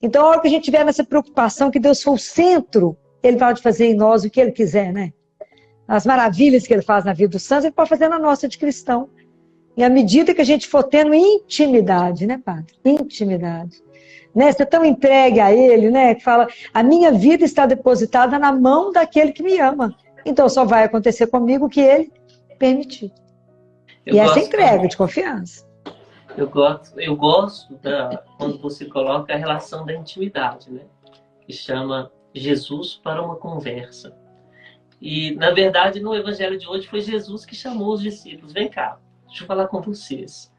Então, a hora que a gente tiver nessa preocupação que Deus for o centro, Ele pode fazer em nós o que Ele quiser, né? As maravilhas que Ele faz na vida dos santos, Ele pode fazer na nossa de cristão. E à medida que a gente for tendo intimidade, né, Padre? Intimidade. Né? Você é tão entregue a Ele, né? Que fala, a minha vida está depositada na mão daquele que me ama. Então só vai acontecer comigo o que Ele permitir. E essa entrega de confiança. Eu gosto quando você coloca a relação da intimidade, né? Que chama Jesus para uma conversa. E, na verdade, no evangelho de hoje foi Jesus que chamou os discípulos. Vem cá, deixa eu falar com vocês.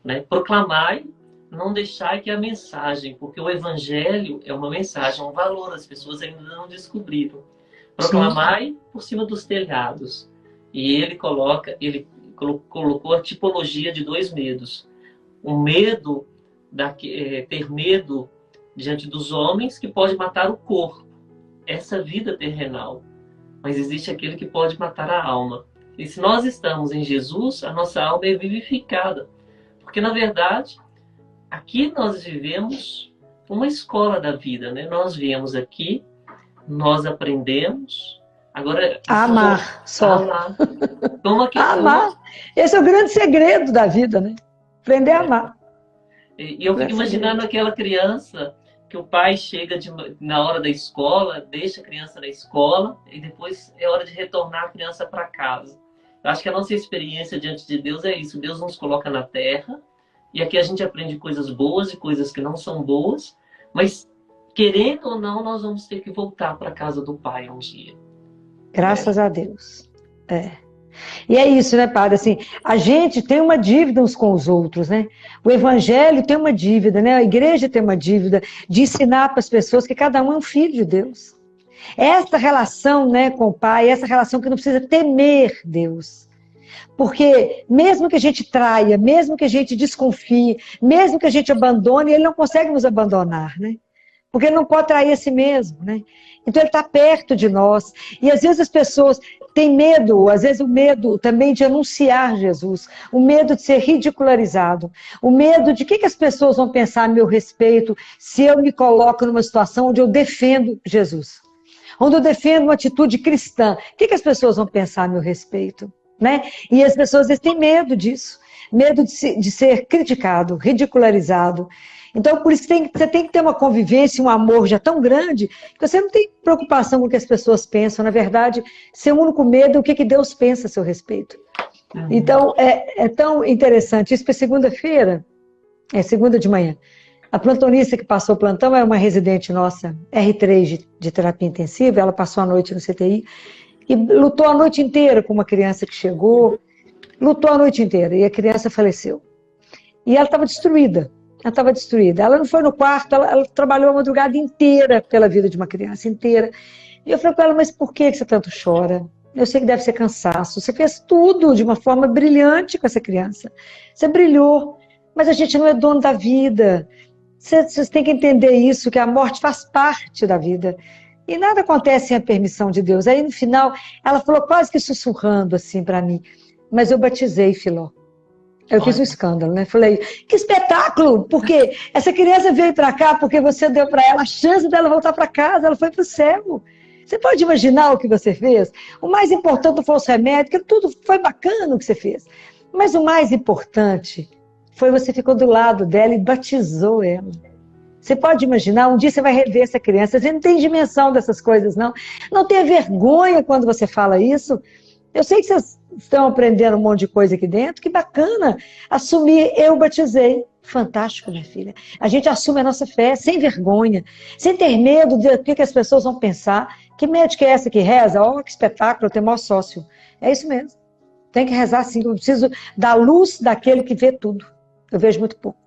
Né? Proclamai, não deixai que a mensagem, porque o evangelho é uma mensagem, um valor, as pessoas ainda não descobriram. Proclamai por cima dos telhados. E ele colocou a tipologia de 2 medos. O medo, ter medo diante dos homens, que pode matar o corpo, essa vida terrenal. Mas existe aquele que pode matar a alma. E se nós estamos em Jesus, a nossa alma é vivificada. Porque, na verdade, aqui nós vivemos uma escola da vida, né? Nós viemos aqui, nós aprendemos. Agora, amar só. Amar. Amar. Esse é o grande segredo da vida, né? Aprender a amar. E eu fico imaginando aquela criança que o pai chega na hora da escola, deixa a criança na escola e depois é hora de retornar a criança para casa. Eu acho que a nossa experiência diante de Deus é isso. Deus nos coloca na terra e aqui a gente aprende coisas boas e coisas que não são boas, mas querendo ou não, nós vamos ter que voltar para a casa do Pai um dia. Graças a Deus. E é isso, né, Padre? Assim, a gente tem uma dívida uns com os outros, né? O Evangelho tem uma dívida, né? A igreja tem uma dívida de ensinar para as pessoas que cada um é um filho de Deus. Essa relação, né, com o Pai, essa relação que não precisa temer Deus. Porque mesmo que a gente traia, mesmo que a gente desconfie, mesmo que a gente abandone, Ele não consegue nos abandonar, né? Porque Ele não pode trair a si mesmo, né? Então Ele está perto de nós. E às vezes as pessoas têm medo, às vezes o medo também de anunciar Jesus, o medo de ser ridicularizado, o medo de o que as pessoas vão pensar a meu respeito se eu me coloco numa situação onde eu defendo Jesus, onde eu defendo uma atitude cristã. O que as pessoas vão pensar a meu respeito? Né? E as pessoas às vezes têm medo disso, medo de ser criticado, ridicularizado. Então, por isso que você tem que ter uma convivência, um amor já tão grande, que você não tem preocupação com o que as pessoas pensam. Na verdade, seu único medo é o que Deus pensa a seu respeito. Então, é tão interessante. Isso para segunda-feira, segunda de manhã. A plantonista que passou o plantão é uma residente nossa, R3 de terapia intensiva, ela passou a noite no CTI e lutou a noite inteira com uma criança que chegou, lutou a noite inteira e a criança faleceu. E ela estava destruída. Ela estava destruída. Ela não foi no quarto, ela trabalhou a madrugada inteira pela vida de uma criança inteira. E eu falei com ela, mas por que você tanto chora? Eu sei que deve ser cansaço. Você fez tudo de uma forma brilhante com essa criança. Você brilhou, mas a gente não é dono da vida. Vocês têm que entender isso, que a morte faz parte da vida. E nada acontece sem a permissão de Deus. Aí no final, ela falou quase que sussurrando assim para mim, mas eu batizei Filó. Eu fiz um escândalo, né? Falei, que espetáculo! Porque essa criança veio para cá porque você deu para ela a chance dela voltar para casa, ela foi para o céu. Você pode imaginar o que você fez? O mais importante não foi os remédios, que tudo foi bacana o que você fez. Mas o mais importante foi você ficou do lado dela e batizou ela. Você pode imaginar, um dia você vai rever essa criança, você não tem dimensão dessas coisas, não. Não tenha vergonha quando você fala isso. Eu sei que vocês estão aprendendo um monte de coisa aqui dentro, que bacana. Assumir, eu batizei. Fantástico, minha filha. A gente assume a nossa fé sem vergonha, sem ter medo do que as pessoas vão pensar. Que médica é essa que reza? Oh, que espetáculo, eu tenho maior sócio. É isso mesmo. Tem que rezar sim, eu preciso da luz daquele que vê tudo. Eu vejo muito pouco.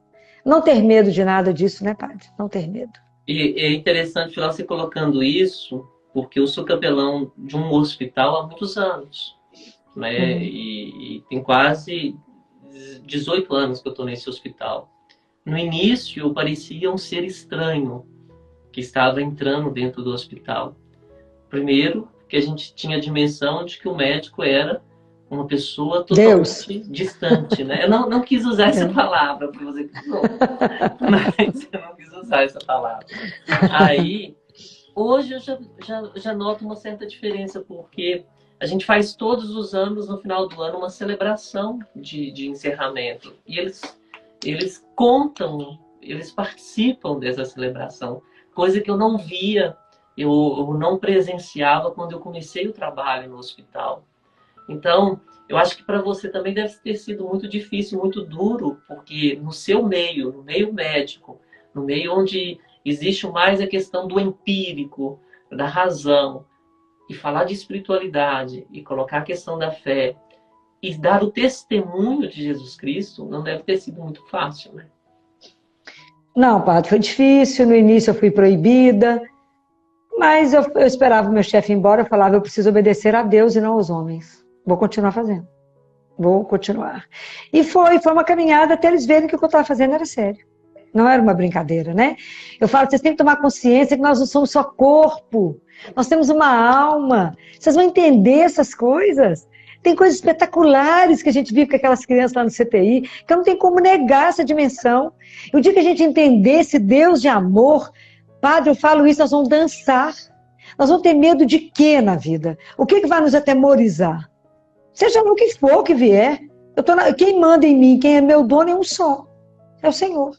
Não ter medo de nada disso, né, padre? Não ter medo. E é interessante você colocando isso, porque eu sou capelão de um hospital há muitos anos, né? E tem quase 18 anos que eu estou nesse hospital. No início, eu parecia um ser estranho que estava entrando dentro do hospital. Primeiro, que a gente tinha a dimensão de que o médico era uma pessoa Deus. totalmente distante, né? Eu não quis usar essa palavra, porque você não, mas eu não quis usar essa palavra. Aí, hoje eu já noto uma certa diferença, porque a gente faz todos os anos, no final do ano, uma celebração de encerramento. E eles contam, eles participam dessa celebração, coisa que eu não via, eu não presenciava quando eu comecei o trabalho no hospital. Então, eu acho que para você também deve ter sido muito difícil, muito duro, porque no seu meio, no meio médico, no meio onde existe mais a questão do empírico, da razão, e falar de espiritualidade, e colocar a questão da fé, e dar o testemunho de Jesus Cristo, não deve ter sido muito fácil, né? Não, padre, foi difícil. No início eu fui proibida, mas eu esperava o meu chefe ir embora. Eu falava, eu preciso obedecer a Deus e não aos homens. Vou continuar fazendo. Vou continuar. E foi uma caminhada até eles verem que o que eu estava fazendo era sério. Não era uma brincadeira, né? Eu falo, vocês têm que tomar consciência que nós não somos só corpo. Nós temos uma alma. Vocês vão entender essas coisas. Tem coisas espetaculares que a gente vive com aquelas crianças lá no CTI, que não tem como negar essa dimensão. E o dia que a gente entender esse Deus de amor, padre, eu falo isso, nós vamos dançar. Nós vamos ter medo de quê na vida? O que vai nos atemorizar? Seja o que for que vier. Quem manda em mim, quem é meu dono é um só. É o Senhor.